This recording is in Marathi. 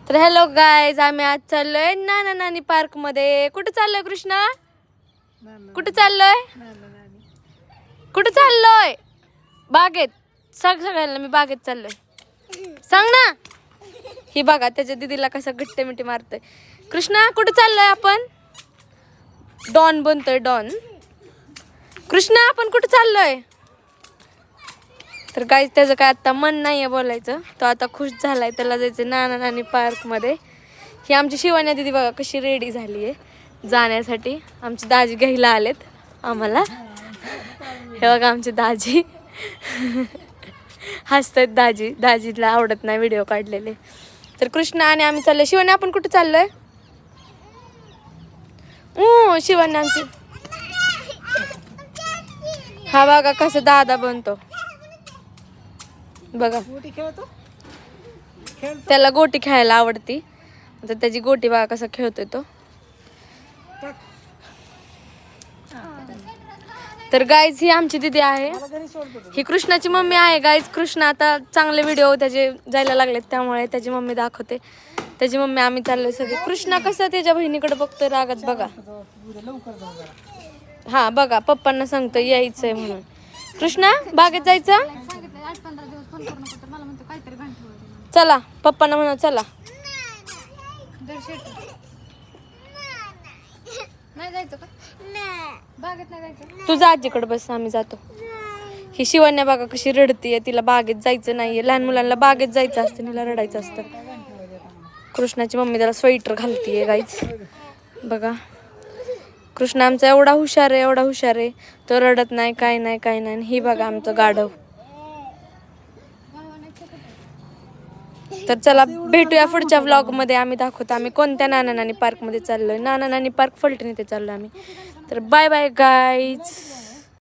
तर हॅलो गाईज, आम्ही आज चाललोय नाना नानी पार्क मध्ये. कुठे चाललोय कृष्णा? कुठे चाललोय? कुठे चाललोय? बागेत. सगळ्यांना मी बागेत चाललोय. सांग ना. ही बघा त्याच्या दीदीला कसं घट्टे मिठी मारतोय. कृष्णा कुठे चाललोय आपण? Don बनतोय don. कृष्णा आपण कुठे चाललोय? तर गाईज त्याचं काय आता मन नाहीये बोलायचं. तो आता खुश झालाय, त्याला जायचं नाना नानी पार्क मध्ये. ही आमची शिवान्या दीदी बघा कशी रेडी झाली आहे जाण्यासाठी. आमची दाजी घ्यायला आलेत आम्हाला. हे बघा आमची दाजी हसतात. दाजीला आवडत नाही व्हिडिओ काढलेले. तर कृष्णा आणि आम्ही चाललोय. शिवान्या आपण कुठे चाललोय? शिवान्या आमची. हा बघा कसं दादा बनतो बघा. त्याला गोटी खेळायला आवडती. तर त्याची गोटी बघा कसा खेळतोय तो. तर गाईज ही आमची दीदी आहे. ही कृष्णाची मम्मी आहे गाईज. कृष्ण आता चांगले व्हिडिओ त्याचे जायला लागलेत, त्यामुळे त्याची मम्मी दाखवते. त्याची मम्मी आम्ही चाललोय सगळे. कृष्णा कसं त्याच्या बहिणीकडे बघतोय रागात बघा. हा बघा पप्पांना सांगतोय यायचंय म्हणून. कृष्णा बागेत जायचं. चला पप्पांना म्हणा चला. तुझा आजीकडे बस, आम्ही जातो. ही शिवण्या बघा कशी रडतीये. तिला बागेत जायचं नाहीये. लहान मुलांना बागेत जायचं असतं, तिला रडायचं असतं. कृष्णाची मम्मी त्याला स्वेटर घालतीये गाईच बघा. कृष्ण आमचा एवढा हुशार आहे, एवढा हुशार आहे. तो रडत नाही, काय नाही काय नाही. ही बघा आमचं गाढव. तर चला भेटूया पुढच्या व्लॉग मध्ये. आम्ही दाखवतो आम्ही कोणत्या नाना नानी पार्क मध्ये चाललोय. नाना नानी पार्क फलटण इथे चाललोय आम्ही. तर बाय बाय गाईज.